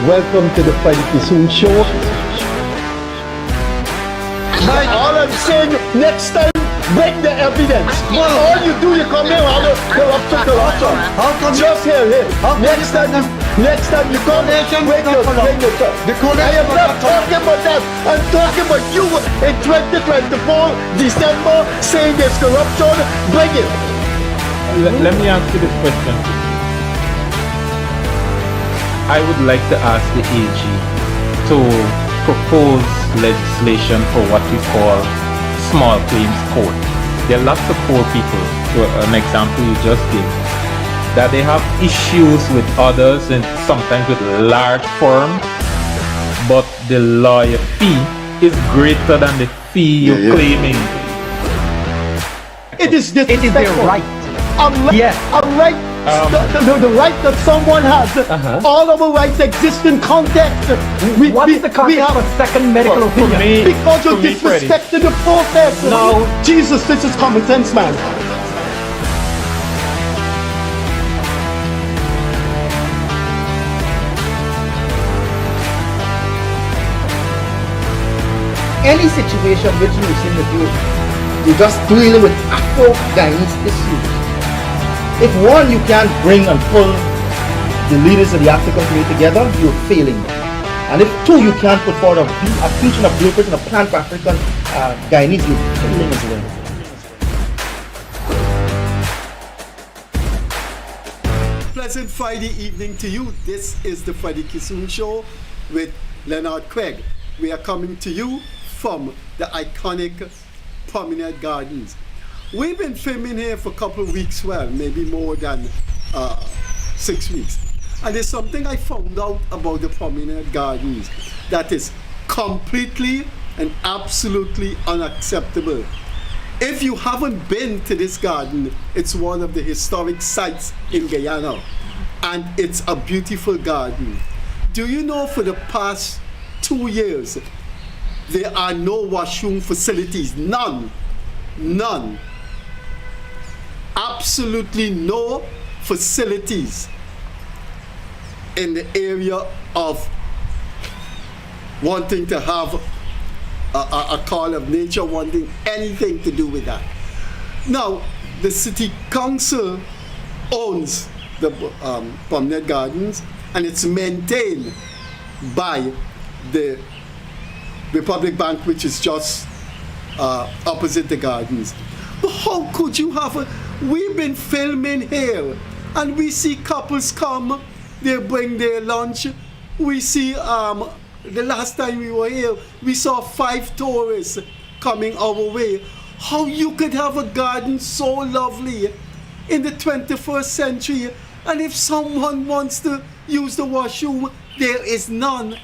Welcome to the Freddie Kissoon Show. All I'm saying, next time, bring the evidence. All you do, you come here, all the corruption. How come just here. Next time you come here, bring your stuff. I am not talking about that. I'm talking about you in 2024, December, saying there's corruption. Bring it. Let me ask you this question. I would like to ask the AG to propose legislation for what we call small claims court. There are lots of poor people, to an example you just gave, that they have issues with others and sometimes with large firms, but the lawyer fee is greater than the fee you're claiming. It is their right. Unlike the right that someone has. All our rights exist in context. What is the context of a second medical opinion? Because you're disrespecting the process. No. Jesus, this is common sense, man. Any situation which you seem to do, you're just dealing with Afro-Guyanese issues. If one, you can't bring and pull the leaders of the African community together, you're failing. And if two, you can't put forward a future, a blueprint, and a plan for African Guyanese, you're failing as well. Pleasant Friday evening to you. This is the Freddie Kissoon Show with Leonard Craig. We are coming to you from the iconic Promenade Gardens. We've been filming here for a couple of weeks, well, maybe more than 6 weeks. And there's something I found out about the Promenade Gardens that is completely and absolutely unacceptable. If you haven't been to this garden, it's one of the historic sites in Guyana, and it's a beautiful garden. Do you know for the past 2 years, there are no washroom facilities, none. Absolutely no facilities in the area of wanting to have a call of nature, wanting anything to do with that. Now, the city council owns the Promenade Gardens, and it's maintained by the Republic Bank, which is just opposite the gardens. But how could you have we've been filming here, and we see couples come, they bring their lunch. We see the last time we were here, we saw 5 tourists coming our way. How you could have a garden so lovely in the 21st century, and if someone wants to use the washroom, there is none.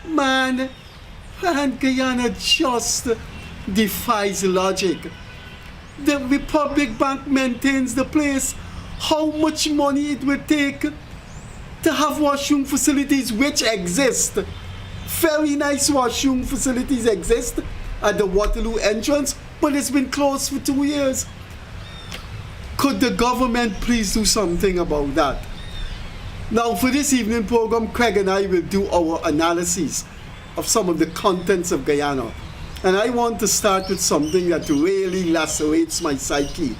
Man, Guyana just defies logic. The Republic Bank maintains the place. How much money it would take to have washroom facilities which exist? Very nice washroom facilities exist at the Waterloo entrance, but it's been closed for 2 years. Could the government please do something about that? Now, for this evening program, Craig and I will do our analysis of some of the contents of Guyana. And I want to start with something that really lacerates my psyche.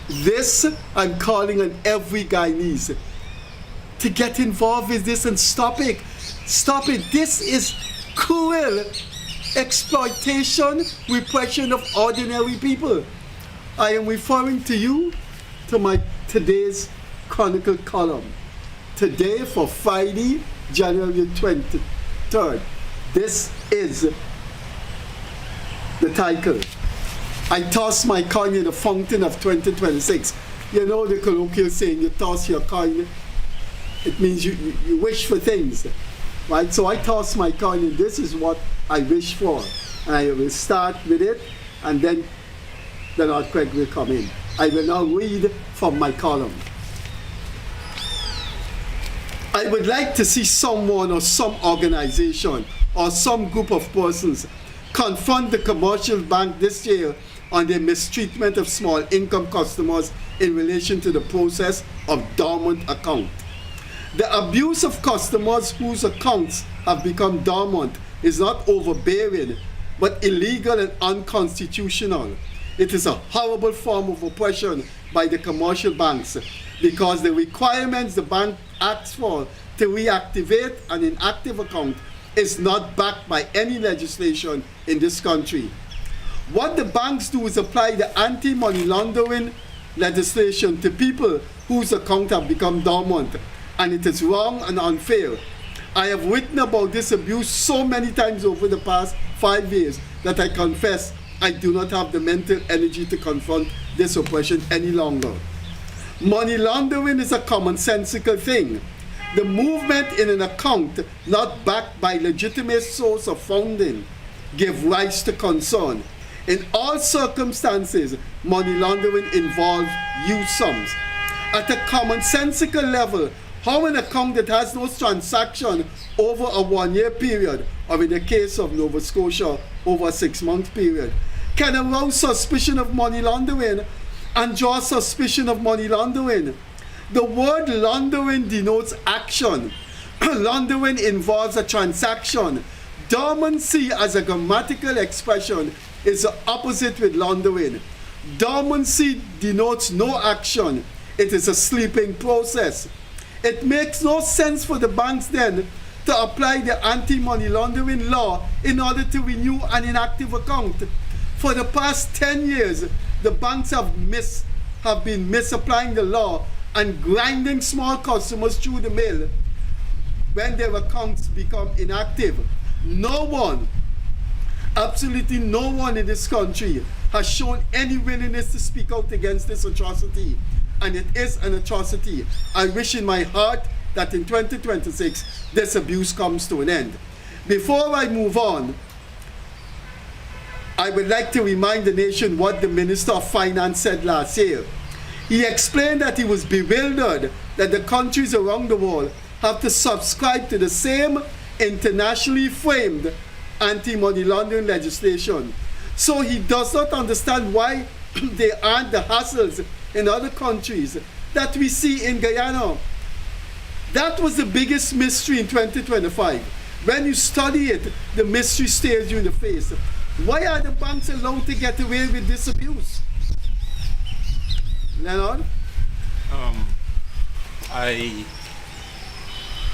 This, I'm calling on every Guyanese to get involved with this and stop it. Stop it. This is cruel exploitation, repression of ordinary people. I am referring to you to my today's Chronicle column. Today for Friday, January 23rd. This is the title. I toss my coin in the fountain of 2026. You know the colloquial saying, you toss your coin, it means you wish for things, right? So I toss my coin, and this is what I wish for. And I will start with it, and then Leonard Craig will come in. I will now read from my column. I would like to see someone or some organization or some group of persons confront the commercial bank this year on their mistreatment of small income customers in relation to the process of dormant account. The abuse of customers whose accounts have become dormant is not overbearing, but illegal and unconstitutional. It is a horrible form of oppression by the commercial banks because the requirements the bank asks for to reactivate an inactive account is not backed by any legislation in this country. What the banks do is apply the anti-money laundering legislation to people whose accounts have become dormant, and it is wrong and unfair. I have written about this abuse so many times over the past 5 years that I confess I do not have the mental energy to confront this oppression any longer. Money laundering is a commonsensical thing. The movement in an account not backed by legitimate source of funding give rise to concern. In all circumstances, money laundering involves huge sums. At a commonsensical level, how an account that has no transaction over a 1-year period, or in the case of Nova Scotia, over a 6-month period, can arouse suspicion of money laundering and draw suspicion of money laundering. The word laundering denotes action. Laundering involves a transaction. Dormancy as a grammatical expression is the opposite with laundering. Dormancy denotes no action. It is a sleeping process. It makes no sense for the banks then to apply the anti-money laundering law in order to renew an inactive account. For the past 10 years, the banks have been misapplying the law and grinding small customers through the mail when their accounts become inactive. No one, absolutely no one in this country has shown any willingness to speak out against this atrocity, and it is an atrocity. I wish in my heart that in 2026 this abuse comes to an end. Before I move on, I would like to remind the nation what the Minister of Finance said last year. He explained that he was bewildered that the countries around the world have to subscribe to the same internationally framed anti-money laundering legislation. So he does not understand why there aren't the hassles in other countries that we see in Guyana. That was the biggest mystery in 2025. When you study it, the mystery stares you in the face. Why are the banks allowed to get away with this abuse? Leonard? I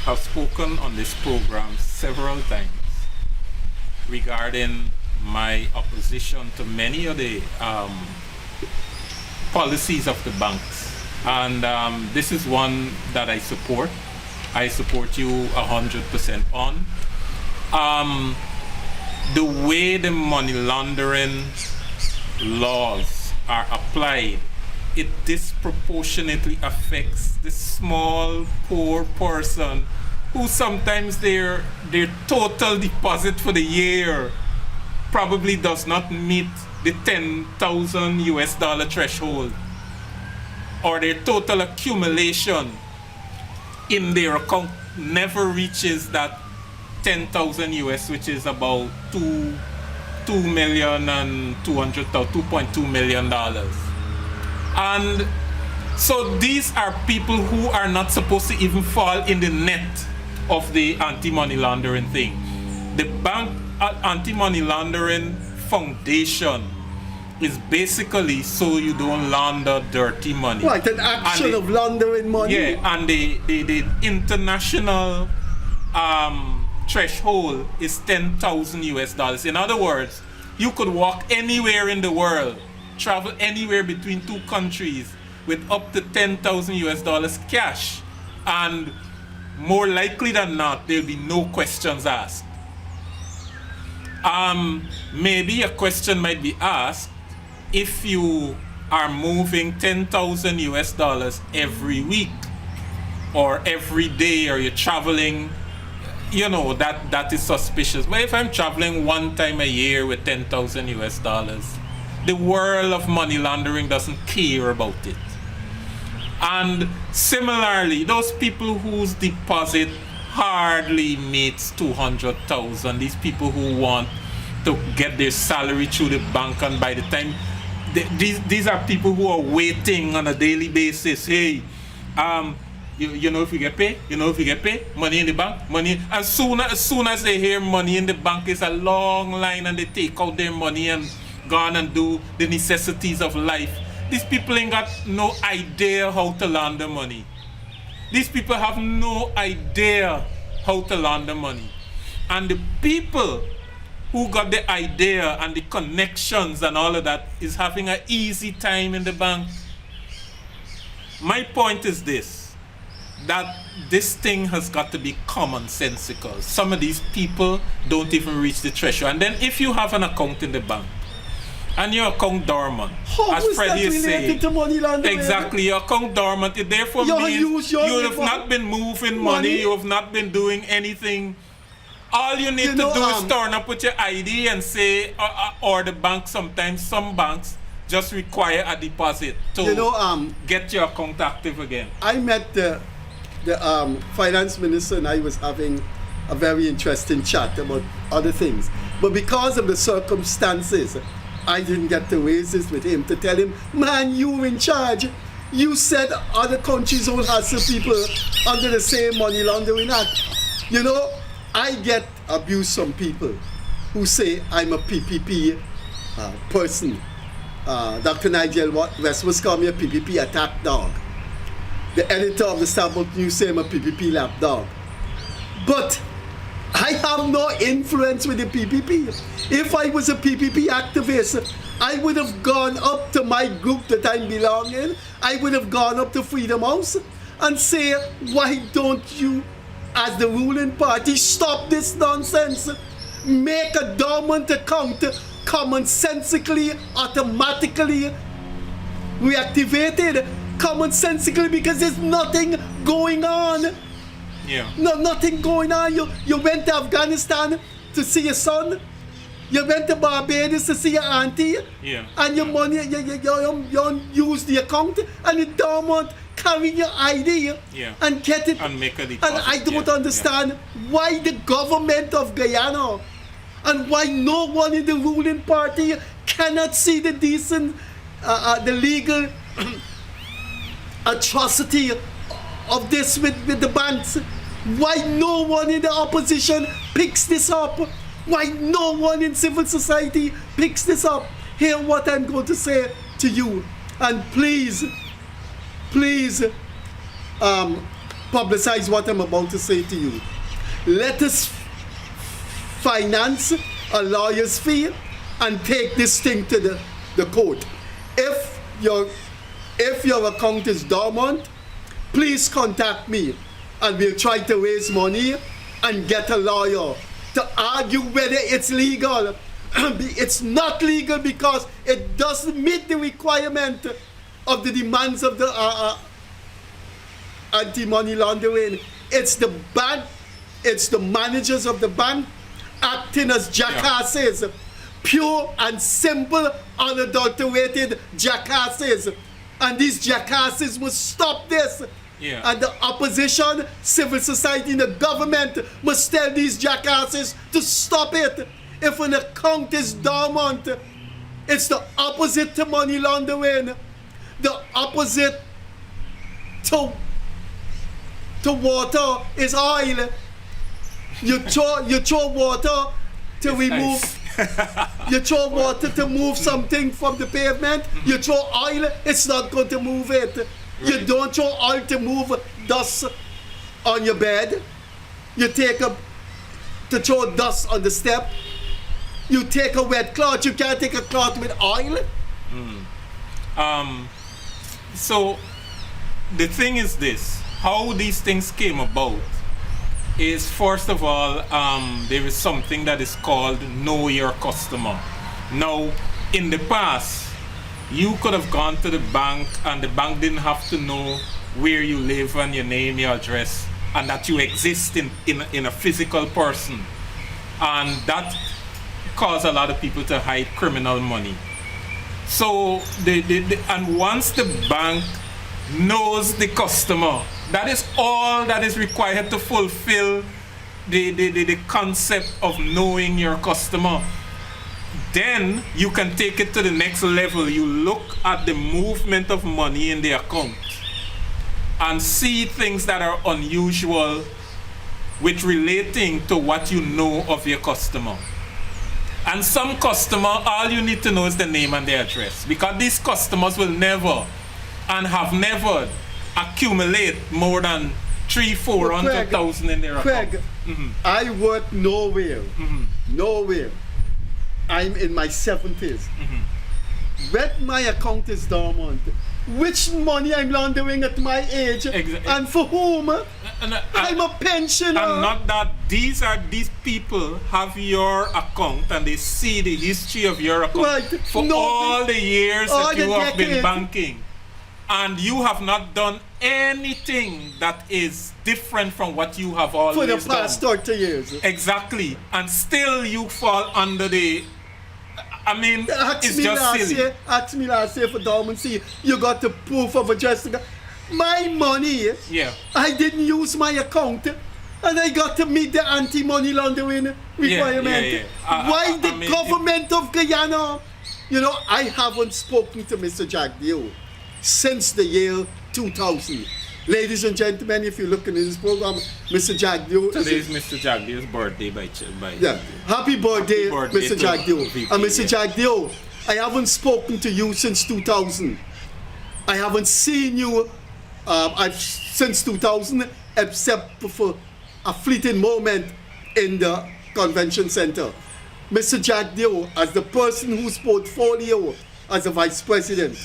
have spoken on this program several times regarding my opposition to many of the policies of the banks, and this is one that I support. I support you 100% on. The way the money laundering laws are applied, it disproportionately affects the small, poor person who sometimes their total deposit for the year probably does not meet the $10,000 threshold, or their total accumulation in their account never reaches that 10,000 US, which is about $2.2 million. And so these are people who are not supposed to even fall in the net of the anti-money laundering thing. The bank anti-money laundering foundation is basically so you don't launder dirty money. Right, an action of laundering money. Yeah, and the international threshold is 10,000 US dollars. In other words, you could walk anywhere in the world, travel anywhere between two countries with up to 10,000 US dollars cash, and more likely than not, there'll be no questions asked. Maybe a question might be asked if you are moving 10,000 US dollars every week or every day, or you're traveling, you know, that is suspicious. But if I'm traveling one time a year with 10,000 US dollars, the world of money laundering doesn't care about it. And similarly, those people whose deposit hardly meets 200,000, these people who want to get their salary through the bank, and by the time these are people who are waiting on a daily basis. Hey, You know if you get paid? You know if you get paid? Money in the bank? Money. As soon as they hear money in the bank, it's a long line and they take out their money and go on and do the necessities of life. These people ain't got no idea how to launder money. These people have no idea how to launder money. And the people who got the idea and the connections and all of that is having an easy time in the bank. My point is this, that this thing has got to be commonsensical. Some of these people don't even reach the threshold. And then if you have an account in the bank, and your account dormant, How as is Freddie that is related saying, to money laundering? exactly, your account dormant, it therefore means you have not been moving money, you have not been doing anything. All you need to do is turn up with your ID and say, or the bank sometimes, some banks just require a deposit to get your account active again. I met the finance minister and I was having a very interesting chat about other things. But because of the circumstances, I didn't get to raise this with him to tell him, man, you in charge. You said other countries don't hassle people under the same money laundering act. You know, I get abuse from people who say I'm a PPP person. Dr. Nigel Westwood called me a PPP attack dog. The editor of the Starbucks News say I'm a PPP lapdog. But I have no influence with the PPP. If I was a PPP activist, I would have gone up to my group that I belong in. I would have gone up to Freedom House and say, why don't you, as the ruling party, stop this nonsense? Make a dormant account commonsensically, automatically reactivated. Commonsensically, because there's nothing going on. Yeah. No, nothing going on. You went to Afghanistan to see your son. You went to Barbados to see your auntie. Yeah. And your money, you use the account and you don't carry your ID and get it. And make a deposit. And I don't understand why the government of Guyana and why no one in the ruling party cannot see the decent, the legal atrocity of this with the banks. Why no one in the opposition picks this up? Why no one in civil society picks this up? Hear what I'm going to say to you, and please publicize what I'm about to say to you. Let us finance a lawyer's fee and take this thing to the court. If your account is dormant, please contact me and we'll try to raise money and get a lawyer to argue whether it's legal. It's not legal because it doesn't meet the requirement of the demands of the anti-money laundering. It's the bank, it's the managers of the bank acting as jackasses. Pure and simple, unadulterated jackasses. And these jackasses must stop this. Yeah. And the opposition, civil society, and the government must tell these jackasses to stop it. If an account is dormant, it's the opposite to money laundering. The opposite to water is oil. You throw water to remove. You throw water to move something from the pavement. You throw oil, it's not going to move it. Right. You don't throw oil to move dust on your bed. You take to throw dust on the step. You take a wet cloth. You can't take a cloth with oil. So the thing is this: how these things came about is, first of all, there is something that is called know your customer. Now, in the past, you could have gone to the bank and the bank didn't have to know where you live and your name, your address, and that you exist in a physical person. And that caused a lot of people to hide criminal money. So, and once the bank knows the customer, that is all that is required to fulfill the concept of knowing your customer. Then you can take it to the next level. You look at the movement of money in the account. and see things that are unusual with relating to what you know of your customer. And some customer, all you need to know is the name and the address, because these customers will never and have never accumulate more than 300,000-400,000 in their account. Craig, I work nowhere. Nowhere. I'm in my 70s. When my account is dormant, which money I'm laundering at my age, and for whom? I'm a pensioner. And not that these people have your account and they see the history of your account for all the years that you have been banking. And you have not done anything that is different from what you have always done. For the past 30 years. Exactly. And still you fall under the... I mean, it's just silly. Ask me last year for dormancy, you got the proof of address. My money, I didn't use my account, and I got to meet the anti-money laundering requirement. Why the government of Guyana? You know, I haven't spoken to Mr. Jagdeo since the year 2000. Ladies and gentlemen, if you're looking at this program, Mr. Jagdeo. Today is Mr. Jagdeo's birthday by Happy birthday, Mr. Jagdeo. And Mr. Jagdeo, I haven't spoken to you since 2000. I haven't seen you since 2000, except for a fleeting moment in the convention center. Mr. Jagdeo, as the person whose portfolio as a vice president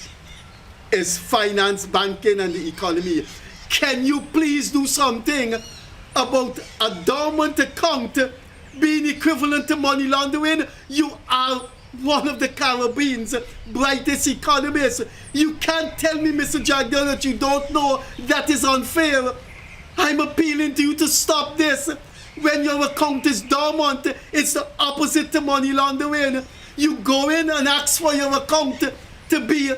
is finance, banking, and the economy, can you please do something about a dormant account being equivalent to money laundering? You are one of the Caribbean's brightest economists. You can't tell me, Mr. Jagdeo, that you don't know that is unfair. I'm appealing to you to stop this. When your account is dormant, it's the opposite to money laundering. You go in and ask for your account to be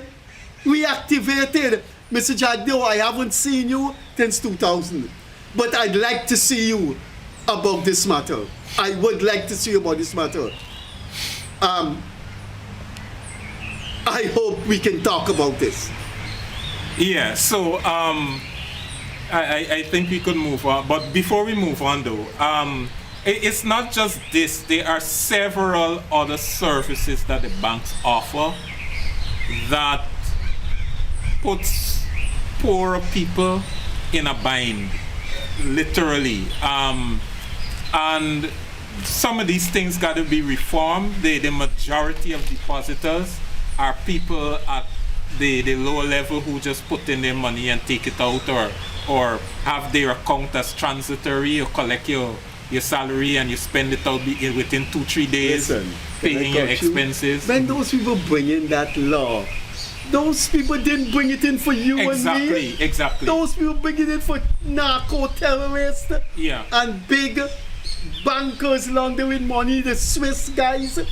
reactivated. Mr. Jagdeo, I haven't seen you since 2000, but I'd like to see you about this matter. I would like to see you about this matter. I hope we can talk about this. Yeah, so I think we could move on. But before we move on though, it's not just this. There are several other services that the banks offer that puts poor people in a bind, literally. And some of these things got to be reformed. The majority of depositors are people at the lower level who just put in their money and take it out, or have their account as transitory. You collect your salary and you spend it out within 2-3 days. Listen, paying your expenses. When those people bring in that law, those people didn't bring it in for you and me. Exactly. Those people bring it in for narco-terrorists and big bankers laundering money, the Swiss guys. They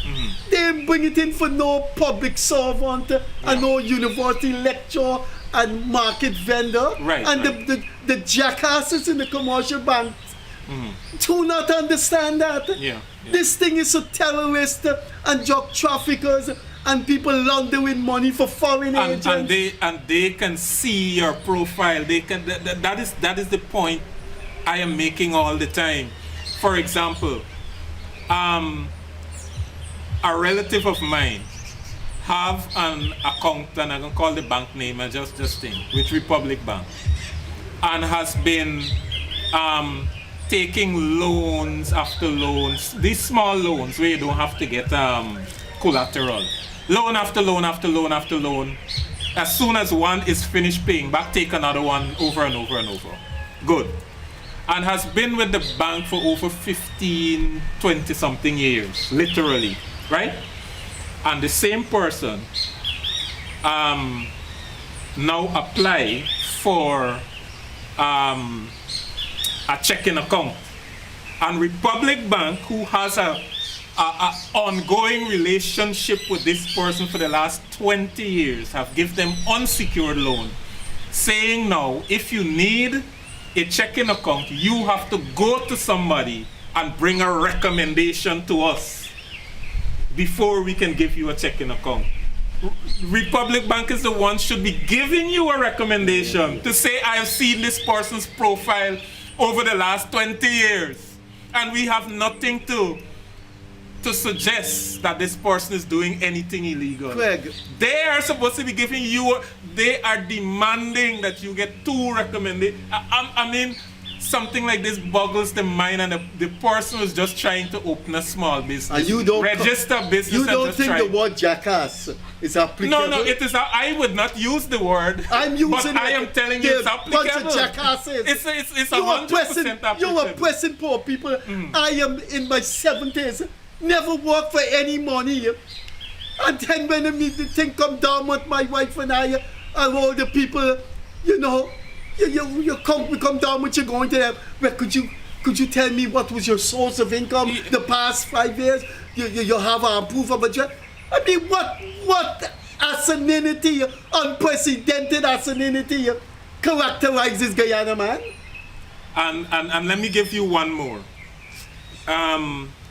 didn't bring it in for no public servant and no university lecturer and market vendor. And the jackasses in the commercial banks do not understand that. This thing is for terrorists and drug traffickers and people laundering money for foreign agents. And they can see your profile. They can. That is the point I am making all the time. For example, a relative of mine have an account, and I'm gonna call the bank name and just think, with Republic Bank, and has been taking loans after loans. These small loans where you don't have to get collateral. Loan after loan after loan after loan. As soon as one is finished paying back, take another one over and over and over. Good. And has been with the bank for over 15, 20 something years, literally, right? And the same person now apply for a checking account. And Republic Bank, who has a ongoing relationship with this person for the last 20 years, have given them unsecured loan, saying now, if you need a checking account, you have to go to somebody and bring a recommendation to us before we can give you a checking account. Republic Bank is the one should be giving you a recommendation to say, I have seen this person's profile over the last 20 years, and we have nothing to suggest that this person is doing anything illegal. Craig. They are supposed to be giving you, they are demanding that you get 2 recommendations. I mean, something like this boggles the mind, and the person is just trying to open a small business. And you don't register business. You and don't just think try. the word jackass is applicable? No, it is. I would not use the word. I'm using but it. I am telling you, it's applicable. Bunch of jackasses. It's you 100% applicable. You are pressing poor people. I am in my 70s. Never worked for any money. And then when the thing come down with my wife and I, and all the people, you know, you come down with you going to them. Well, could you tell me what was your source of income the past 5 years? You have a proof of a job. I mean, what asininity, unprecedented asininity characterizes Guyana, man? And let me give you one more.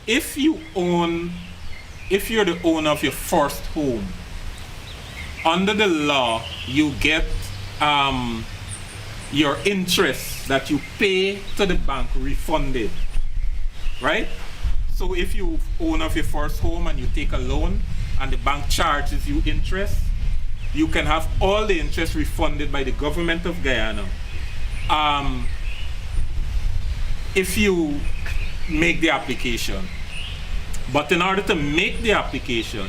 If you're the owner of your first home, under the law, you get your interest that you pay to the bank refunded, right? So if you own of your first home and you take a loan and the bank charges you interest, you can have all the interest refunded by the government of Guyana. If you make the application. But in order to make the application,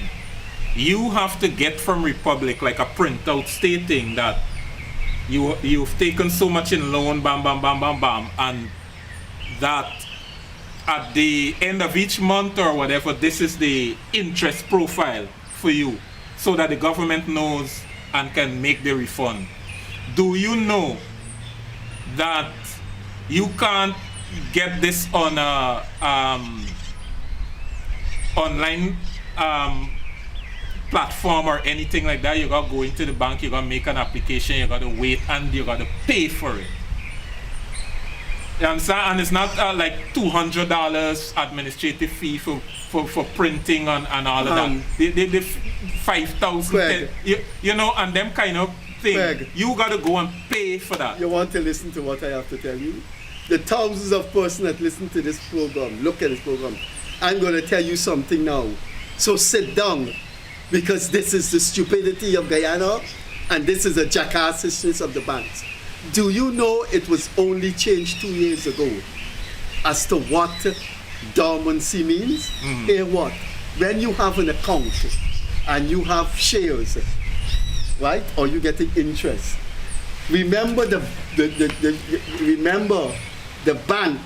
you have to get from Republic like a printout stating that you've taken so much in loan, bam, bam, bam, bam, bam, and that at the end of each month or whatever, this is the interest profile for you, so that the government knows and can make the refund. Do you know that you can't get this on a online platform or anything like that? You gotta go into the bank, you gotta make an application, you gotta wait, and you gotta pay for it. You understand? And it's not like $200 administrative fee for printing and all of that. The 5,000, you know, and them kind of thing. Craig, you gotta go and pay for that. You want to listen to what I have to tell you? The thousands of persons that listen to this program, look at this program, I'm going to tell you something now. So sit down, because this is the stupidity of Guyana, and this is the jackassishness of the banks. Do you know it was only changed 2 years ago as to what dormancy means? Hear what? When you have an account and you have shares, right, or you getting interest, remember remember the bank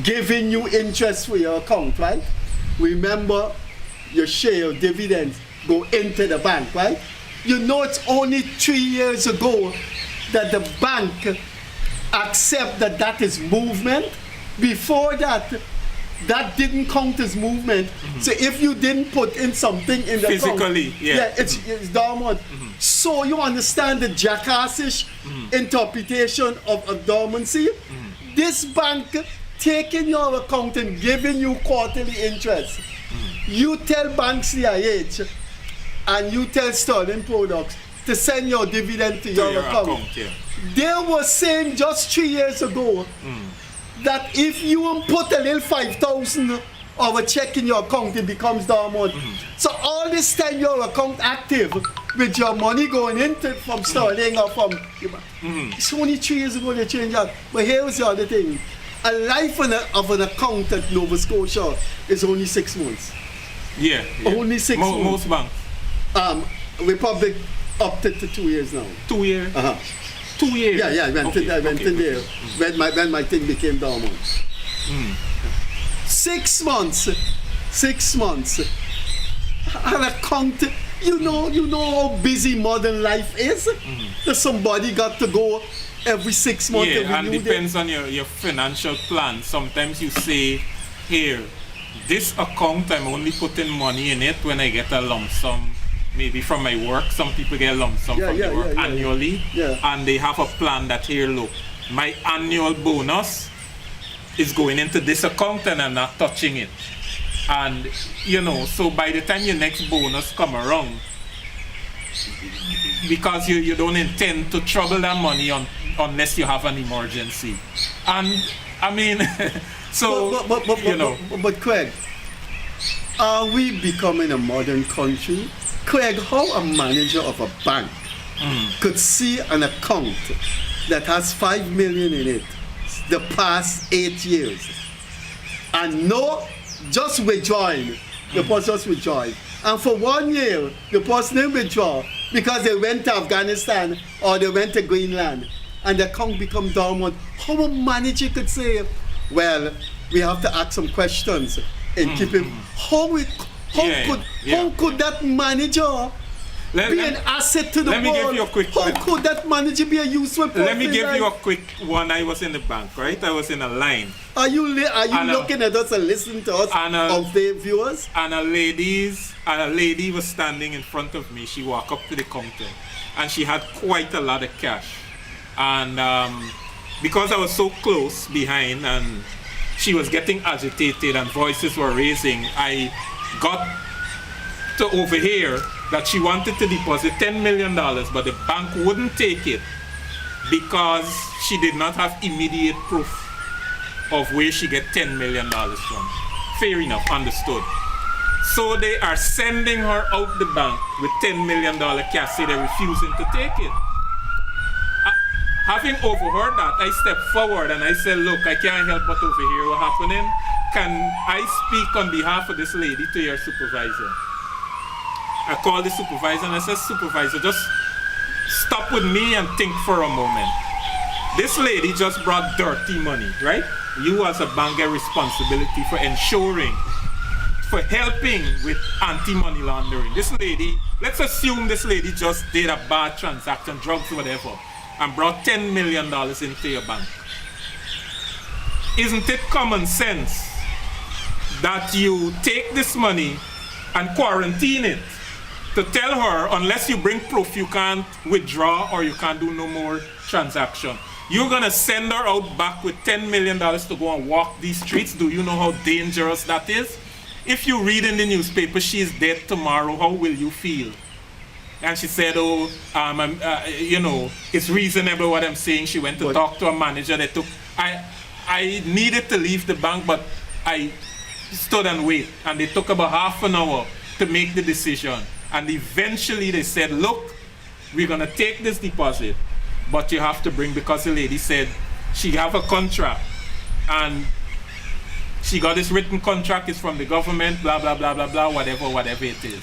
giving you interest for your account, right? Remember your share of dividends go into the bank, right? You know, it's only 3 years ago that the bank accept that is movement. Before that didn't count as movement. So if you didn't put in something in the physically, account, it's dormant. So you understand the jackassish interpretation of dormancy? This bank taking your account and giving you quarterly interest. You tell Bank CIH and you tell Sterling Products to send your dividend to your account. They were saying just 3 years ago that if you put a little 5,000 of a check in your account, it becomes dormant. So all this time your account active with your money going into from Sterling or from... It's only 3 years ago they changed that. But here's the other thing. A life of an account at Nova Scotia is only 6 months. Only 6 months. Most banks. Republic up to 2 years now. 2 years? 2 years? Yeah, I went in there when my thing became dormant. 6 months. 6 months. An account, you know how busy modern life is? That somebody got to go every 6 months. Yeah, and depends on your financial plan. Sometimes you say, here, this account, I'm only putting money in it when I get a lump sum, maybe from my work. Some people get a lump sum from their work annually. And they have a plan that, here, look, my annual bonus is going into this account and I'm not touching it. And, you know, so by the time your next bonus come around, because you don't intend to trouble that money unless you have an emergency. And I mean, so you know. But Craig, are we becoming a modern country? Craig, how a manager of a bank could see an account that has 5 million in it the past 8 years and just withdrawing, the person just withdrawing, and for 1 year the person didn't withdraw because they went to Afghanistan or they went to Greenland and the account become dormant. How a manager could say, well, we have to ask some questions and keep him? How could that manager be an asset to the world? Let me give you a quick. How could that manager be a useful person? Let me give you a quick one. I was in the bank, right? I was in a line. Are you looking at us and listening to us, of the viewers? And a lady was standing in front of me. She walked up to the counter, and she had quite a lot of cash. And because I was so close behind, and she was getting agitated, and voices were raising, I got to overhear that she wanted to deposit $10 million, but the bank wouldn't take it because she did not have immediate proof of where she get $10 million from. Fair enough, understood. So they are sending her out the bank with $10 million cash, say they're refusing to take it. Having overheard that, I stepped forward and I said, look, I can't help but overhear what's happening. Can I speak on behalf of this lady to your supervisor? I called the supervisor and I said, supervisor, just stop with me and think for a moment. This lady just brought dirty money, right? You as a bank get responsibility for ensuring, for helping with anti-money laundering. This lady, let's assume this lady just did a bad transaction, drugs, whatever, and brought $10 million into your bank. Isn't it common sense that you take this money and quarantine it to tell her, unless you bring proof, you can't withdraw or you can't do no more transaction? You're gonna send her out back with $10 million to go and walk these streets? Do you know how dangerous that is? If you read in the newspaper, she's dead tomorrow, how will you feel? And she said, oh, you know, it's reasonable what I'm saying. She went to talk to a manager. I needed to leave the bank, but I stood and wait. And they took about half an hour to make the decision. And eventually they said, look, we're going to take this deposit, but you have to bring, because the lady said she have a contract. And she got this written contract, it's from the government, blah, blah, blah, blah, blah, whatever it is.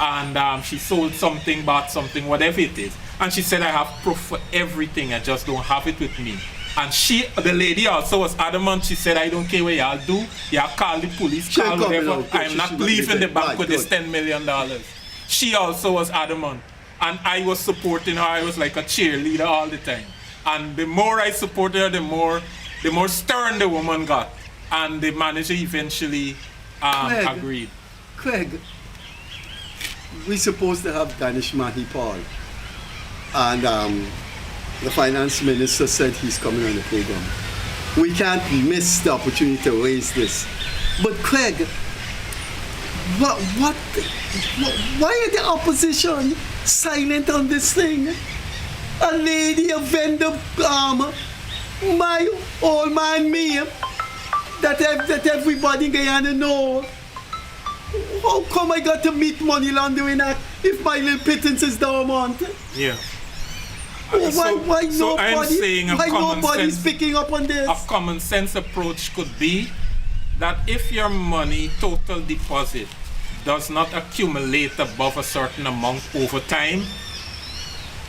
And she sold something, bought something, whatever it is. And she said, I have proof for everything, I just don't have it with me. And the lady also was adamant. She said, I don't care what y'all do. Y'all call the police, call whatever. I'm not leaving the bank with this $10 million. She also was adamant. And I was supporting her. I was like a cheerleader all the time. And the more I supported her, the more stern the woman got. And the manager eventually agreed. Craig, we're supposed to have Ganesh Mahipal. And the finance minister said he's coming on the program. We can't miss the opportunity to raise this. But Craig, why are the opposition silent on this thing? A lady, a vendor, my old man, me, that everybody in Guyana know. How come I got to meet Money Laundering Act if my little pittance is dormant? Yeah. Why nobody's sense, picking up on this? A common sense approach could be that if your money total deposit does not accumulate above a certain amount over time,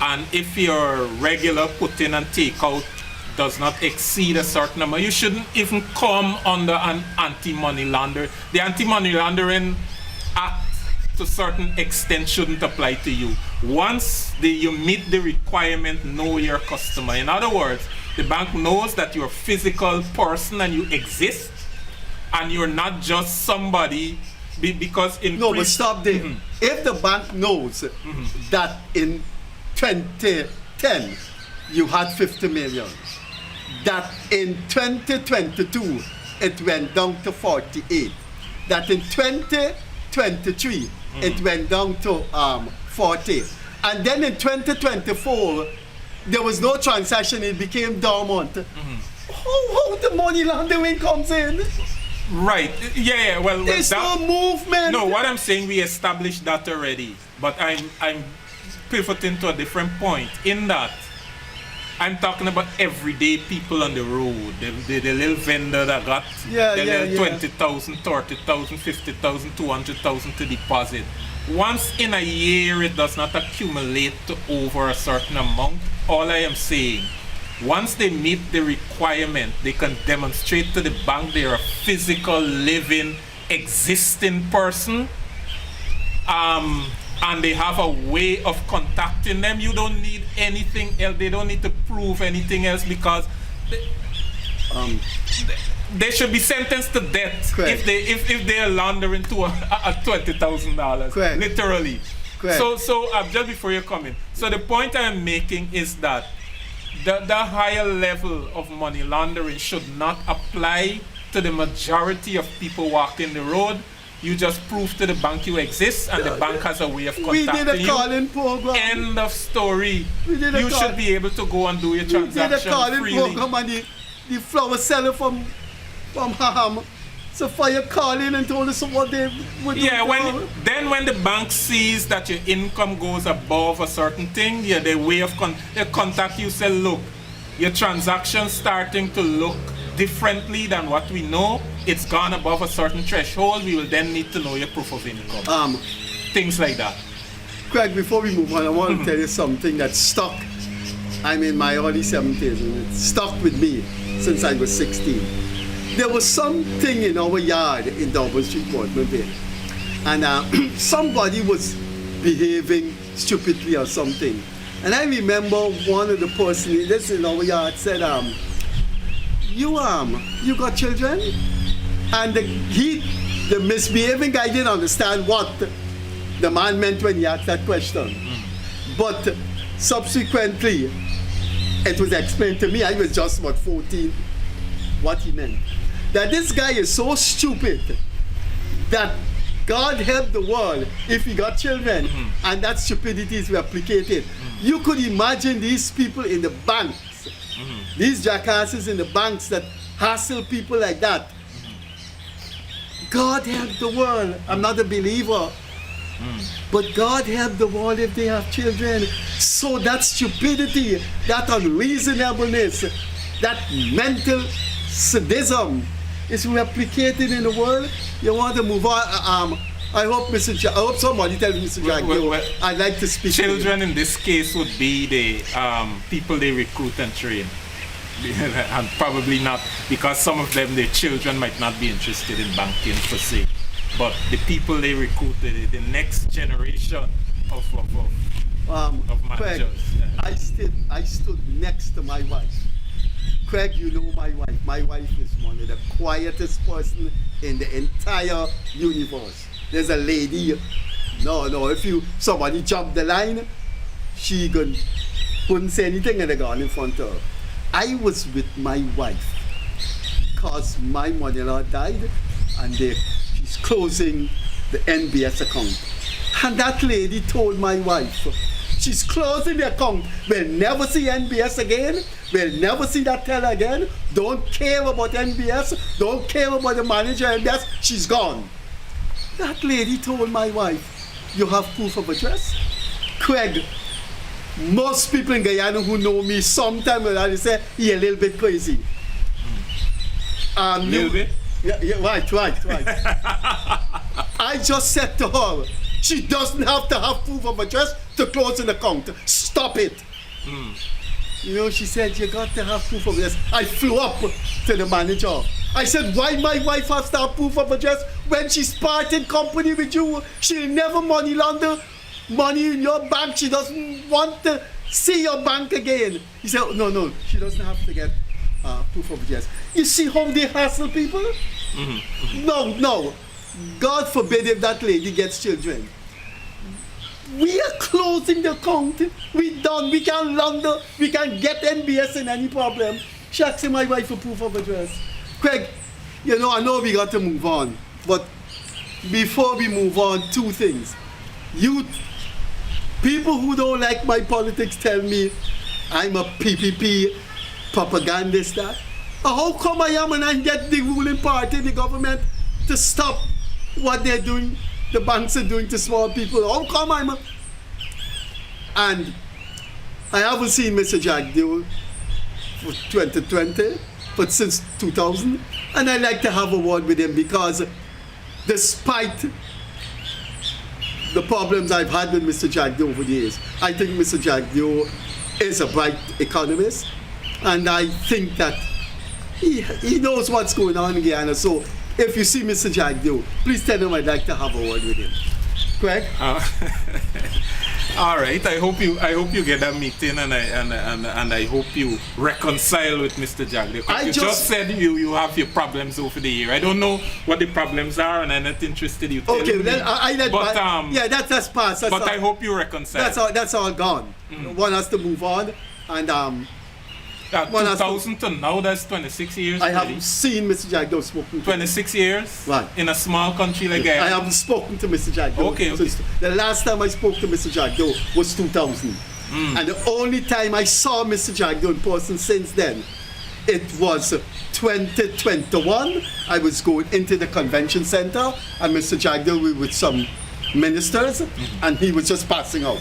and if your regular put in and take out does not exceed a certain amount, you shouldn't even come under an anti-money laundering. The Anti-Money Laundering Act to a certain extent shouldn't apply to you. Once you meet the requirement, know your customer. In other words, the bank knows that you're a physical person and you exist, and you're not just somebody because in... No, but stop there. Mm-hmm. If the bank knows that in 2010 you had 50 million, that in 2022 it went down to 48, that in 2023 it went down to 40, And then in 2024, there was no transaction, it became dormant. How the money laundering comes in? Right. Yeah. Well, There's no movement. No, what I'm saying, we established that already. But I'm pivoting to a different point. In that, I'm talking about everyday people on the road. The little vendor that got little 20,000, 30,000, 50,000, 200,000 to deposit. Once in a year, it does not accumulate to over a certain amount. All I am saying, once they meet the requirement, they can demonstrate to the bank they are a physical, living, existing person. And they have a way of contacting them. You don't need anything else. They don't need to prove anything else because they should be sentenced to death if they are laundering to a $20,000. Literally. So just before you come in. So the point I'm making is that the higher level of money laundering should not apply to the majority of people walking the road. You just prove to the bank you exist, and the bank has a way of contacting you. We did a calling program. End of story. You should be able to go and do your transaction freely. We did a calling freely. program, and the flower seller from Ham, so fire calling and told us what they would do. Yeah, when the bank sees that your income goes above a certain thing, their way of they contact you, say, look, your transaction starting to look differently than what we know. It's gone above a certain threshold. We will then need to know your proof of income. Things like that. Craig, before we move on, I want to tell you something that stuck. I'm in my early 70s, and it stuck with me since I was 16. There was something in our yard in Dublin Street, Portman Bay, and somebody was behaving stupidly or something. And I remember one of the persons this in our yard said, you got children? And the misbehaving guy didn't understand what the man meant when he asked that question. But subsequently, it was explained to me, I was just about 14, what he meant. That this guy is so stupid that God help the world if he got children, and that stupidity is replicated. You could imagine these people in the banks, these jackasses in the banks that hassle people like that. God help the world. I'm not a believer. But God help the world if they have children. So that stupidity, that unreasonableness, that mental sadism is replicated in the world. You want to move on? I hope somebody tells Mr. Jagdeo I'd like to speak. Children in this case would be the people they recruit and train. And probably not, because some of them, their children might not be interested in banking per se. But the people they recruited, the next generation of managers. Craig, I stood next to my wife. Craig, you know my wife. My wife is one of the quietest person in the entire universe. There's a lady, if somebody jumped the line, she couldn't say anything and they got in front of her. I was with my wife because my mother-in-law died and she's closing the NBS account. And that lady told my wife, she's closing the account. We'll never see NBS again. We'll never see that teller again. Don't care about NBS. Don't care about the manager NBS. She's gone. That lady told my wife, you have proof of address? Craig, most people in Guyana who know me sometime they say, you're a little bit crazy. Little bit? Yeah, right. I just said to her, she doesn't have to have proof of address to close an account. Stop it. She said, you got to have proof of address. I flew up to the manager. I said, why my wife has to have proof of address when she's parting company with you? She'll never money launder money in your bank. She doesn't want to see your bank again. He said, no, she doesn't have to get proof of address. You see how they hassle people? No. God forbid if that lady gets children. We are closing the account. We done. We can't launder. We can't get NBS in any problem. She asked my wife for proof of address. Craig, I know we got to move on. But before we move on, two things. You People who don't like my politics tell me I'm a PPP propagandist. That. How come I am and I get the ruling party, the government, to stop what they're doing, the banks are doing to small people? How come I'm a... And I haven't seen Mr. Jagdeo for 2020, but since 2000, and I like to have a word with him because despite the problems I've had with Mr. Jagdeo over the years, I think Mr. Jagdeo is a bright economist, and I think that he knows what's going on in Guyana. So if you see Mr. Jagdeo, please tell him I'd like to have a word with him. Craig? All right. I hope you get that meeting, and I hope you reconcile with Mr. Jagdeo. You just said you have your problems over the year. I don't know what the problems are, and I'm not interested. You tell okay, me. then yeah, that's past. That's but all, I hope you reconcile. That's all gone. One has to move on, and 2000 to now, that's 26 years. I haven't seen Mr. Jagdeo spoken. 26 years, right? In a small country like Guyana. I haven't spoken to Mr. Jagdeo. Okay. The last time I spoke to Mr. Jagdeo was 2000, and the only time I saw Mr. Jagdeo in person since then, it was 2021. I was going into the convention center, and Mr. Jagdeo was with some ministers, and he was just passing out.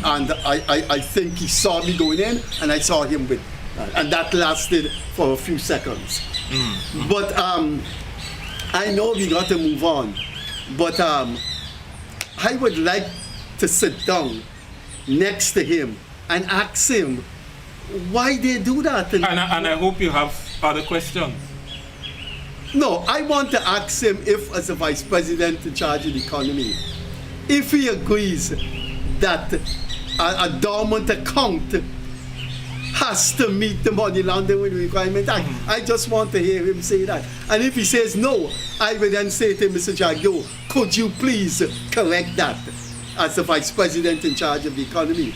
And I think he saw me going in, and I saw him with. And that lasted for a few seconds. But I know we got to move on. But I would like to sit down next to him and ask him why they do that. And I hope you have other questions. No, I want to ask him if, as a vice president in charge of the economy, if he agrees that a dormant account has to meet the money laundering requirement act. I just want to hear him say that. And if he says no, I will then say to Mr. Jagdeo, could you please correct that as the vice president in charge of the economy?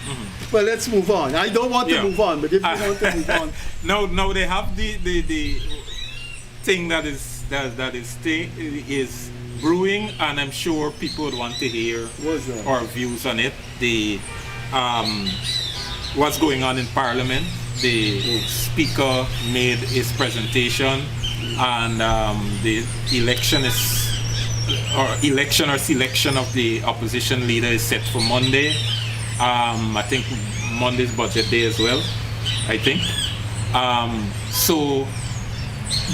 Well, let's move on. I don't want to move on, but if you want to move on. No, they have the thing that is brewing, and I'm sure people would want to hear our views on it. What's going on in Parliament. The Speaker made his presentation, and the election or selection of the opposition leader is set for Monday. I think Monday's budget day as well, I think. So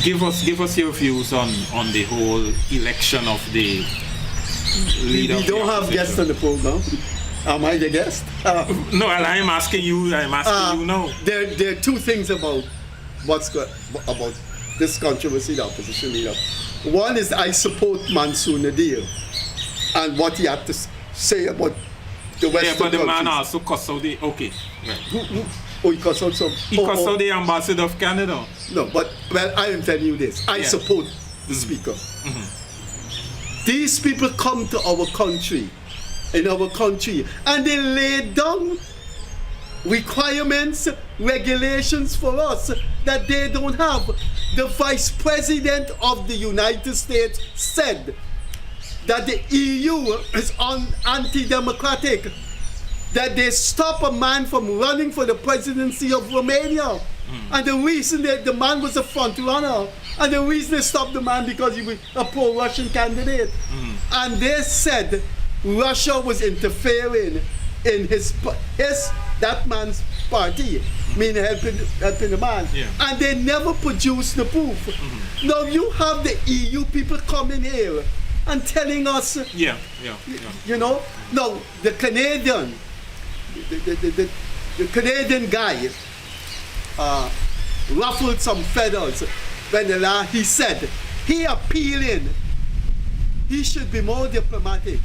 give us your views on the whole election of the leader. We don't have guests on the program. Am I the guest? No, I'm asking you. I'm asking you now. There are two things about about this controversy, the opposition leader. One is I support Nadir and what he had to say about the Western but the countries. man also cussed out the... Okay. Right. He cussed out some... He cussed out the ambassador of Canada. No, but I am telling you this. I support the Speaker. These people come to our country, and they lay down requirements, regulations for us that they don't have. The Vice President of the United States said that the EU is anti-democratic, that they stop a man from running for the presidency of Romania. And the reason that the man was a front runner, and the reason they stopped the man because he was a pro-Russian candidate. And they said Russia was interfering in that man's party, meaning helping the man. And they never produced the proof. Now you have the EU people coming here and telling us, you know, no, the Canadian, the Canadian guy ruffled some feathers when he said he appealing, he should be more diplomatic.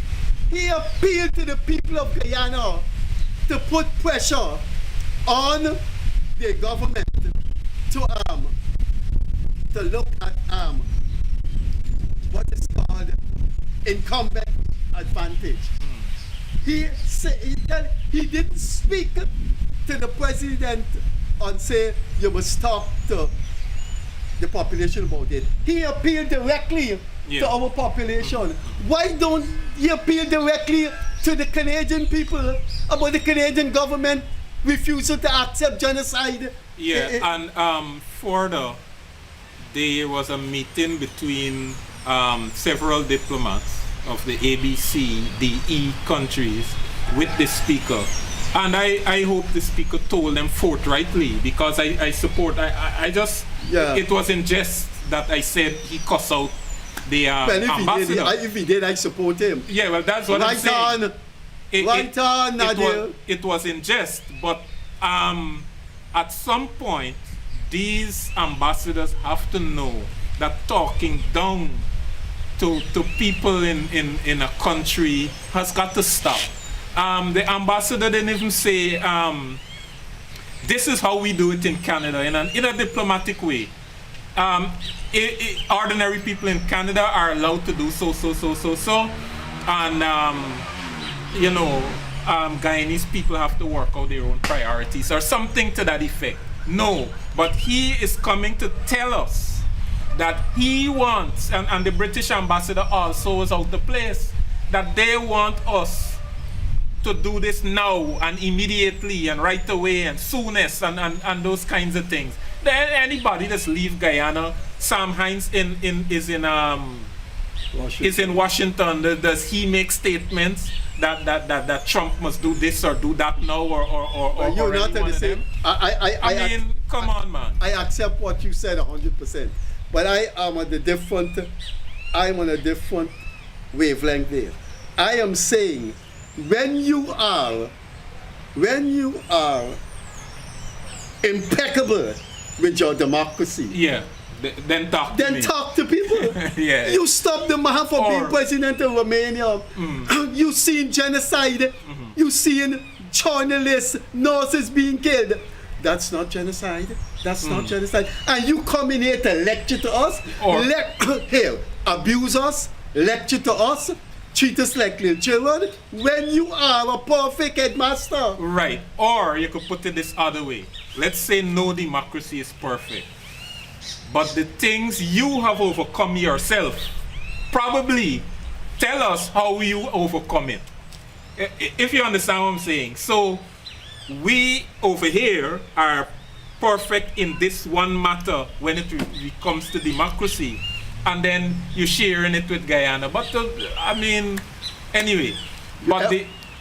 He appealed to the people of Guyana to put pressure on the government to look at what is called incumbent advantage. He didn't speak to the president and say you must talk to the population about it. He appealed directly to our population. Why don't you appeal directly to the Canadian people about the Canadian government refusal to accept genocide? And further, there was a meeting between several diplomats of the ABC, the E countries with the speaker. And I hope the speaker told them forthrightly, because I support, it was in jest that I said he cussed out the ambassador. If he did, I support him. Yeah, well, that's what I'm saying. Right on, Nadir. It was in jest, but at some point, these ambassadors have to know that talking down to people in a country has got to stop. The ambassador didn't even say, this is how we do it in Canada, in a diplomatic way. Ordinary people in Canada are allowed to do so. And, Guyanese people have to work out their own priorities or something to that effect. No, but he is coming to tell us that he wants, and the British ambassador also is out of place, that they want us to do this now and immediately and right away and soonest and those kinds of things. Then anybody that's leave Guyana, Sam Hines is in Washington. Does he make statements that Trump must do this or do that now or you're not the same. I mean, come on, man. I accept what you said 100%, but I'm on a different wavelength there. I am saying, when you are impeccable with your democracy, then talk to me. Talk to people. Yeah. You stop the man from being president of Romania. You seen genocide. You seen journalists, nurses being killed. That's not genocide. That's not genocide. And you come in here to lecture to us, abuse us, lecture to us, treat us like little children, when you are a perfect headmaster. Right. Or you could put it this other way. Let's say no democracy is perfect, but the things you have overcome yourself, probably tell us how you overcome it. If you understand what I'm saying. So we over here are perfect in this one matter when it comes to democracy, and then you're sharing it with Guyana. But anyway.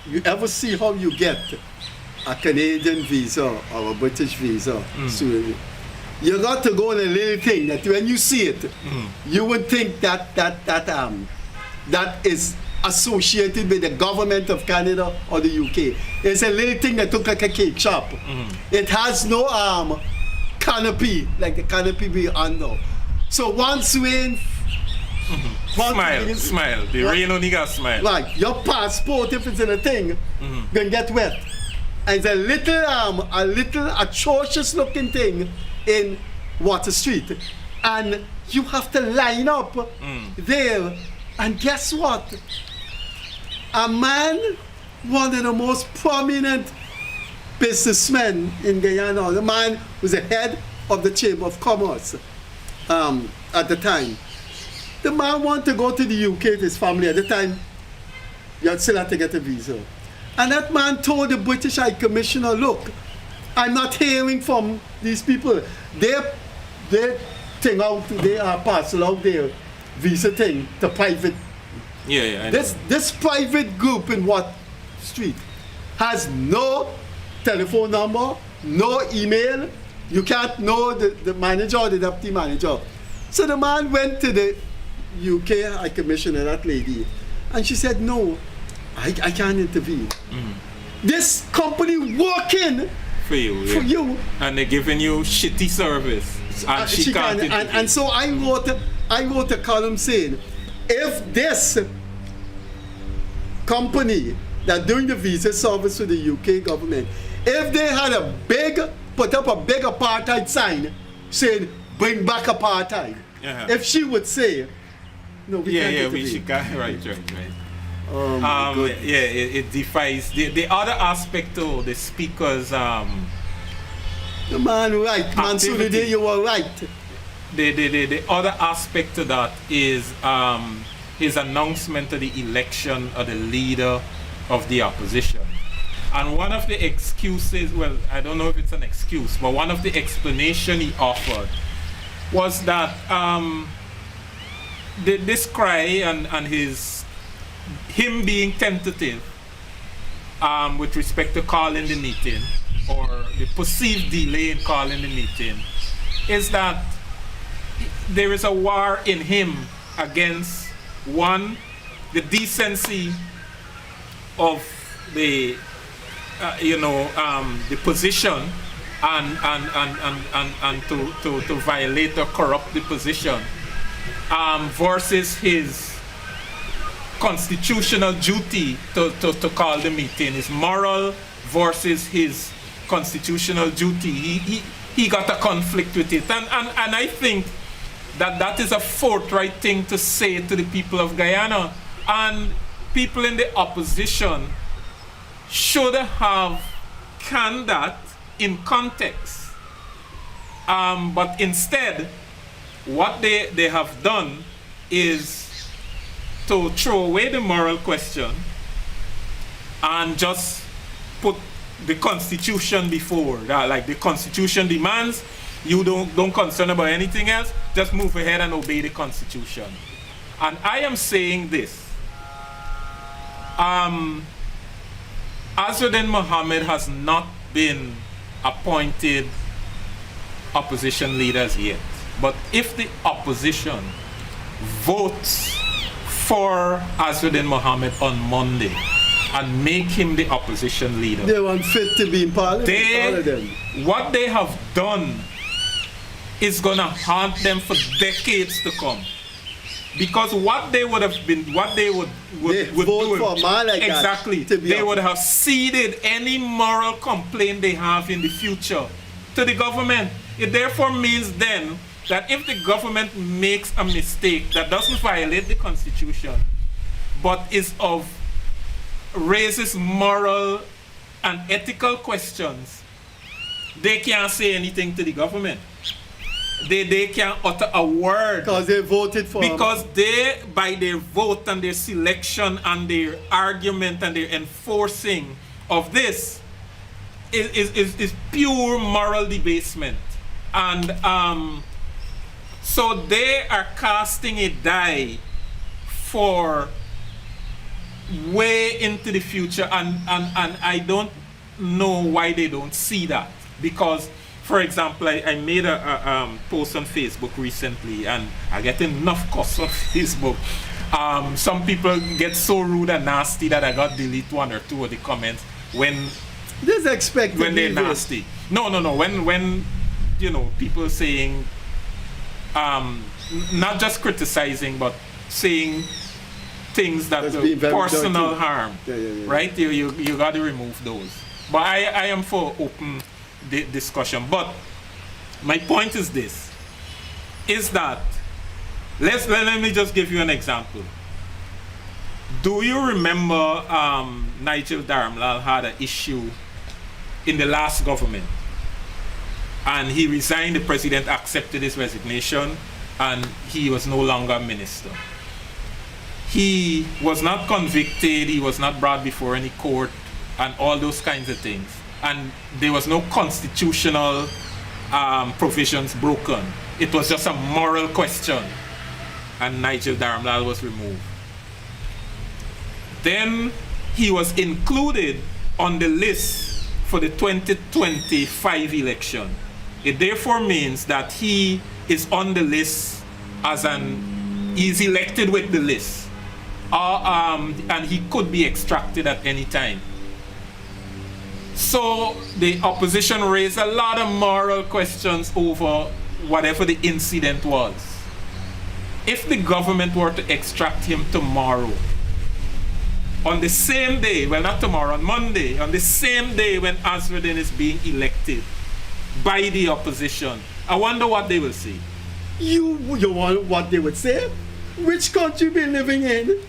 You ever see how you get a Canadian visa or a British visa? So you got to go on a little thing that when you see it, you would think that is associated with the government of Canada or the UK. It's a little thing that look like a cake shop. It has no canopy, like the canopy we under. So once we smile. The rain only got smile. Like your passport, if it's in a thing, can get wet. And it's a little atrocious looking thing in Water Street. And you have to line up there. And guess what? A man, one of the most prominent businessmen in Guyana, the man was the head of the Chamber of Commerce at the time. The man wanted to go to the UK with his family. At the time, you still had to get a visa. And that man told the British High Commissioner, look, I'm not hearing from these people. They are parcel out their visa thing to private. This private group in Watt Street has no telephone number, no email. You can't know the manager or the deputy manager. So the man went to the UK High Commissioner, that lady, and she said, no, I can't intervene. This company working for you. And they're giving you shitty service. And she can't intervene. And so I wrote a column saying, if this company that doing the visa service to the UK government, if they had put up a big apartheid sign saying, bring back apartheid, if she would say, no, we can't intervene. She can't, right. It defies the other aspect of the speaker's the man right, Mansour, you were right. the other aspect to that is his announcement of the election of the leader of the opposition. And one of the excuses, well, I don't know if it's an excuse, but one of the explanation he offered was that this cry and him being tentative with respect to calling the meeting, or the perceived delay in calling the meeting, is that there is a war in him against, one, the decency of the the position, and to violate or corrupt the position, versus his constitutional duty to call the meeting, his moral versus his constitutional duty. He got a conflict with it, and I think that is a forthright thing to say to the people of Guyana, and people in the opposition should have canned that in context. But instead, what they have done is to throw away the moral question and just put the Constitution before that. Like, the Constitution demands, you don't concern about anything else, just move ahead and obey the Constitution. And I am saying this. Azzuddin Mohammed has not been appointed opposition leaders yet. But if the opposition votes for Azzuddin Mohammed on Monday and make him the opposition leader, They're unfit to be in parliament, all of them. what they have done is going to haunt them for decades to come. Because what they would have been, what they would vote do, for a man like that exactly, to be they up. would have ceded any moral complaint they have in the future to the government. It therefore means then that if the government makes a mistake that doesn't violate the Constitution, but raises moral and ethical questions, they can't say anything to the government. They can't utter a word. Because they voted for him. Because they, by their vote and their selection and their argument and their enforcing of this, is pure moral debasement. And so they are casting a die for way into the future, and I don't know why they don't see that. Because, for example, I made a post on Facebook recently, and I get enough cuss on Facebook. Some people get so rude and nasty that I got delete one or two of the comments when This expected when they're leavers. nasty. No. When people saying, not just criticizing, but saying things that That's are being very personal dirty. harm, Yeah. right? You got to remove those. But I am for open discussion. But my point is this: is that let me just give you an example. Do you remember Nigel Darmlal had an issue in the last government, and he resigned? The president accepted his resignation, and he was no longer minister. He was not convicted, he was not brought before any court, and all those kinds of things. And there was no constitutional provisions broken. It was just a moral question, and Nigel Darmlal was removed. Then he was included on the list for the 2025 election. It therefore means that he is on the list he's elected with the list. And he could be extracted at any time. So the opposition raised a lot of moral questions over whatever the incident was. If the government were to extract him tomorrow, on the same day, well, not tomorrow, on Monday, on the same day when Azzuddin is being elected by the opposition, I wonder what they will say. You want what they would say? Which country we living in?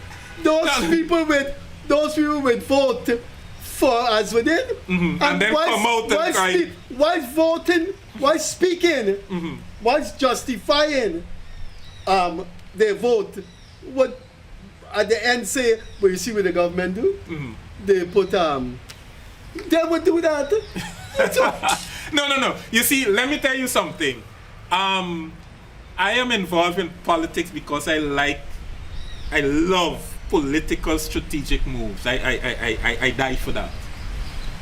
Those people would vote for Azzuddin, And then come out and cry. Why voting while speaking, while justifying their vote, what at the end say, well, you see what the government do? They put, they would do that. No. You see, let me tell you something. I am involved in politics because I love political strategic moves. I die for that.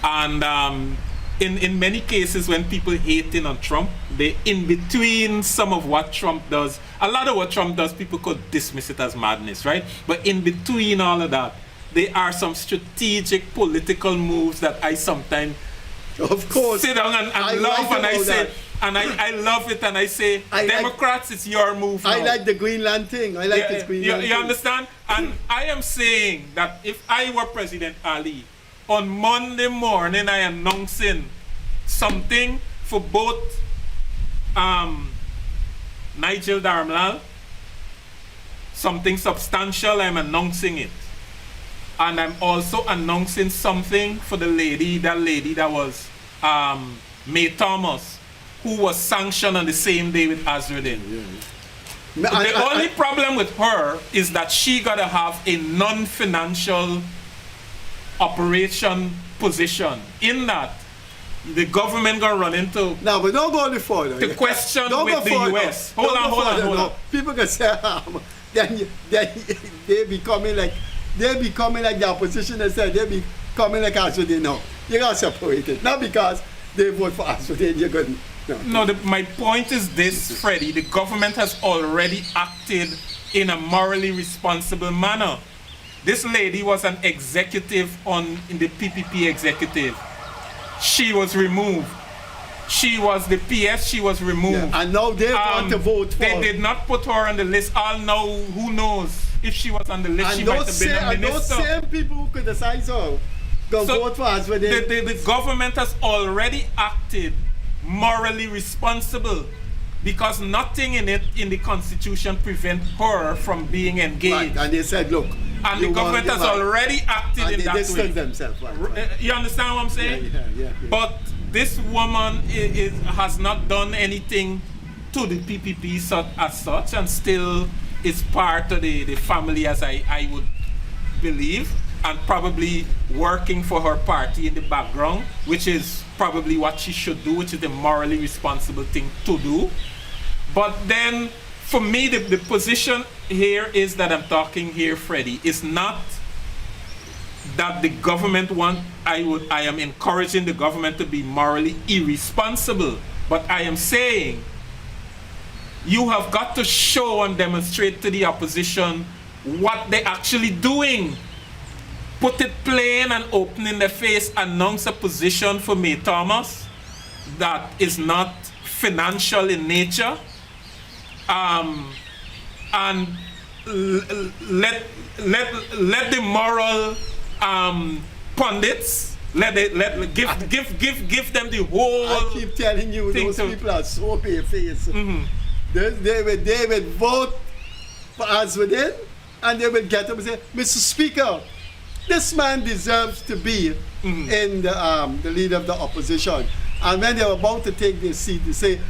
And in many cases, when people hating on Trump, they in between some of what Trump does. A lot of what Trump does, people could dismiss it as madness, right? But in between all of that, there are some strategic political moves that I sometimes of course sit down and love, and I say, and I love it, and I say, Democrats, it's your move now. I like the Greenland thing. I like this Greenland thing. You understand? And I am saying that if I were President Ali, on Monday morning I am announcing something for both Nigel Darmlal, something substantial, I'm announcing it. And I'm also announcing something for that lady that was May Thomas, who was sanctioned on the same day with Azruddin. The only problem with her is that she gotta have a non-financial operation position. In that, the government gonna run into no, but don't go any further. The question with the US. Hold on. People can say then they becoming like the opposition. They say they becoming like Azruddin now. You gotta separate it. Not because they vote for Azruddin, you're good. No. My point is this, Freddie. The government has already acted in a morally responsible manner. This lady was an executive in the PPP executive. She was removed. She was the PS, she was removed. Yeah, and now they want to vote for They did not put her on the list. I'll know, who knows, if she was on the list, she might have been a minister. And those same people who criticize her go vote for us. The government has already acted morally responsible, because nothing in the Constitution prevents her from being engaged. Right. And they said, look. And the government has already acted in that way. And they distance themselves. Right. You understand what I'm saying? Yeah. But this woman has not done anything to the PPP as such, and still is part of the family, as I would believe, and probably working for her party in the background, which is probably what she should do, which is the morally responsible thing to do. But then, for me, the position here is that I'm talking here, Freddie, is not that the government I am encouraging the government to be morally irresponsible, but I am saying you have got to show and demonstrate to the opposition what they're actually doing. Put it plain and open in their face, announce a position for May Thomas that is not financial in nature, and let the moral pundits give them the whole. I keep telling you, those people are so barefaced. They will vote for Azruddin, and they will get up and say, Mr. Speaker, this man deserves to be in the leader of the opposition. And when they were about to take their seat, they say,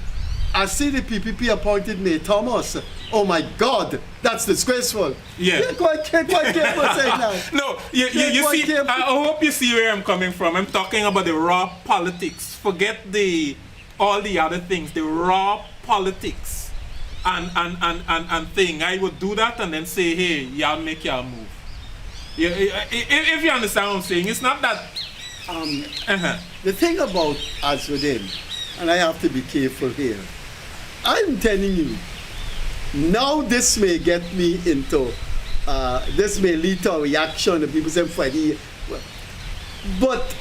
I see the PPP appointed May Thomas. Oh my God, that's disgraceful. Yeah. You're quite careful saying that. No, you see, I hope you see where I'm coming from. I'm talking about the raw politics. Forget all the other things. The raw politics and thing. I would do that and then say, hey, y'all make y'all move. If you understand what I'm saying, it's not that. The thing about Azruddin, and I have to be careful here, I'm telling you, now this may get me into, this may lead to a reaction of people saying, Freddie, but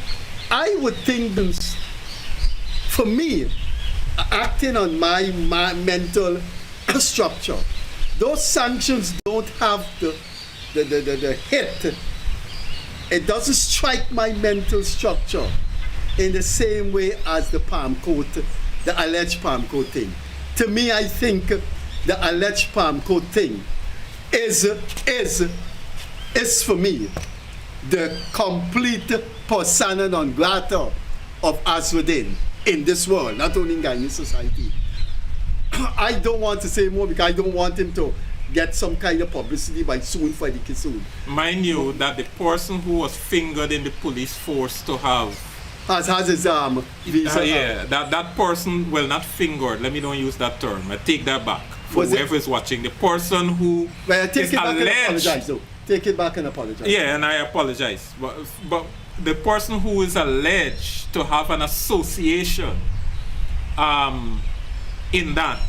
I would think, for me, acting on my mental structure, those sanctions don't have the hit. It doesn't strike my mental structure in the same way as the palm coat, the alleged palm coat thing. To me, I think the alleged palm coat thing is for me the complete persona non grata of Azruddin. in this world, not only in Guyanese society. I don't want to say more because I don't want him to get some kind of publicity by suing Freddie Kissoon. Mind you, that the person who was fingered in the police force to have Has his visa. that person, well, not fingered, let me don't use that term, I take that back for Was it- whoever is watching. The person who Well, take is it back and alleged, apologize, though. Take it back and apologize. yeah, and I apologize, but the person who is alleged to have an association in that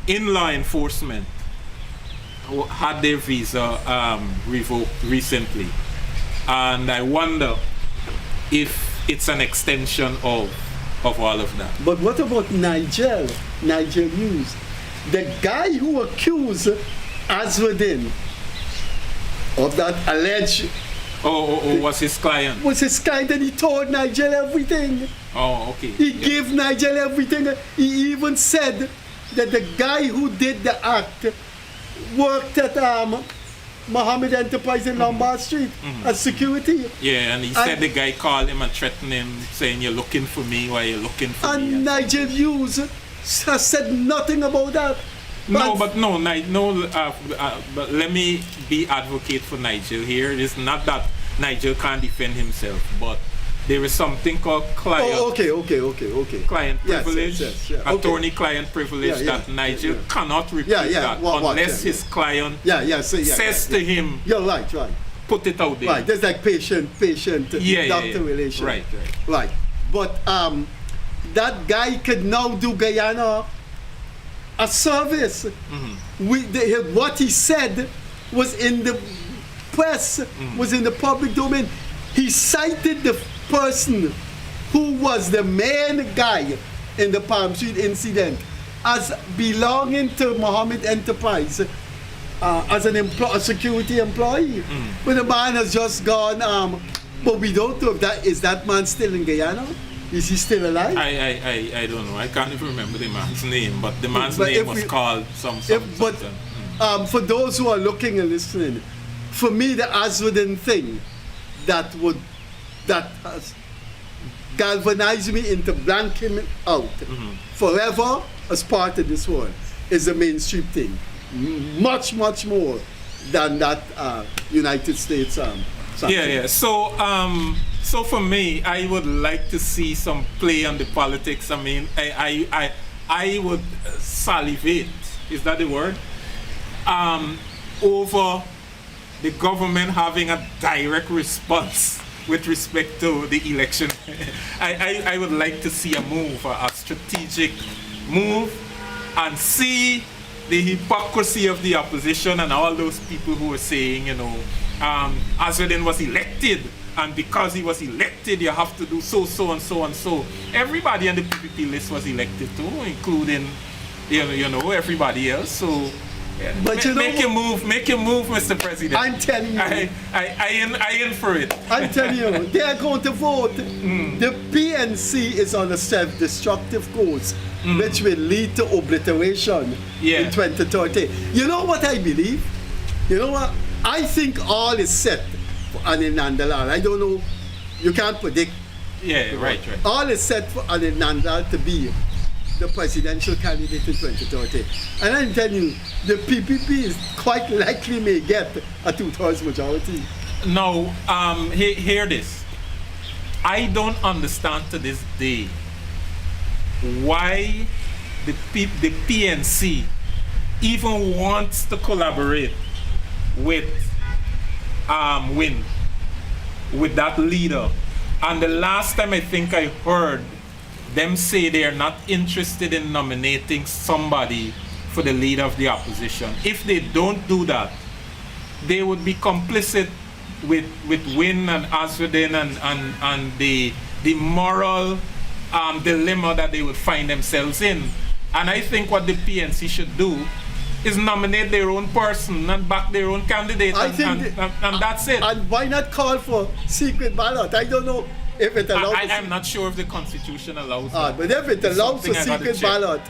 in law enforcement had their visa revoked recently, and I wonder if it's an extension of all of that. But what about Nigel News? The guy who accused Azwadin of that alleged Was his client? was his client, and he told Nigel everything. Oh, okay. He Yeah. gave Nigel everything. He even said that the guy who did the act worked at Mohammed Enterprise in Lombard Street as security. Yeah, and he said the guy called him and threatened him, saying, "You're looking for me, why you're looking for me?" And Nigel Hughes has said nothing about that. But let me be advocate for Nigel here. It's not that Nigel can't defend himself, but there is something called client. Oh, okay. Client Yes, privilege, yes, yeah, okay. attorney-client privilege Yeah, that Nigel cannot repeat Yeah, that what, unless yeah. his client says yeah. to him, You're right. put it out there. Right, there's like patient doctor relation. Right. Right. But that guy could now do Guyana a service. What he said was in the press, was in the public domain. He cited the person who was the main guy in the Palm Street incident as belonging to Mohammed Enterprise as a security employee. But the man has just gone, but we don't know if that man still in Guyana? Is he still alive? I don't know. I can't even remember the man's name, but the man's But name if was we- called something. For those who are looking and listening, for me the Azwadin thing that has galvanized me into blanking him out forever as part of this world is the mainstream thing. Much more than that United States sanction. Yeah. So for me, I would like to see some play on the politics. I mean, I would salivate. Is that the word? Over the government having a direct response with respect to the election. I would like to see a move, a strategic move, and see the hypocrisy of the opposition and all those people who were saying, Azwadin was elected, and because he was elected, you have to do so and so. Everybody on the PPP list was elected too, including, everybody else. So, But make your move, Mr. President. I'm telling you. I in for it. I'm telling you, they are going to vote. The PNC is on a self-destructive course, which will lead to obliteration in 2030. You know what I believe? You know what? I think all is set for Anil Nandalal. I don't know. You can't predict. Yeah, right. All is set for Anil Nandalal to be the presidential candidate in 2030. And I'm telling you, the PPP is quite likely may get a 2/3 majority. Now, hear this. I don't understand to this day why the PNC even wants to collaborate with with that leader. And the last time I think I heard them say they are not interested in nominating somebody for the leader of the opposition. If they don't do that, they would be complicit with Win and Azwadin and the moral dilemma that they would find themselves in. And I think what the PNC should do is nominate their own person and back their own candidate, and that's it. And why not call for secret ballot? I don't know if it allows. I'm not sure if the Constitution allows that. But if it allows for Something I gotta secret check. ballot,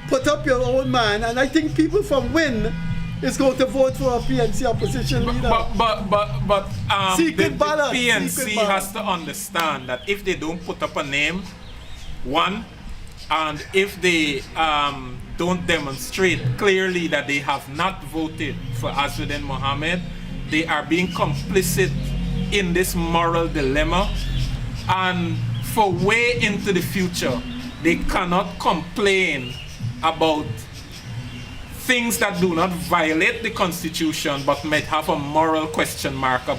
put up your own man, and I think people from Win is going to vote for a PNC opposition leader. Secret ballot, the PNC secret ballot. has to understand that if they don't put up a name, one, and if they don't demonstrate clearly that they have not voted for Azzuddin Mohammed, they are being complicit in this moral dilemma. And for way into the future, they cannot complain about things that do not violate the Constitution but might have a moral question mark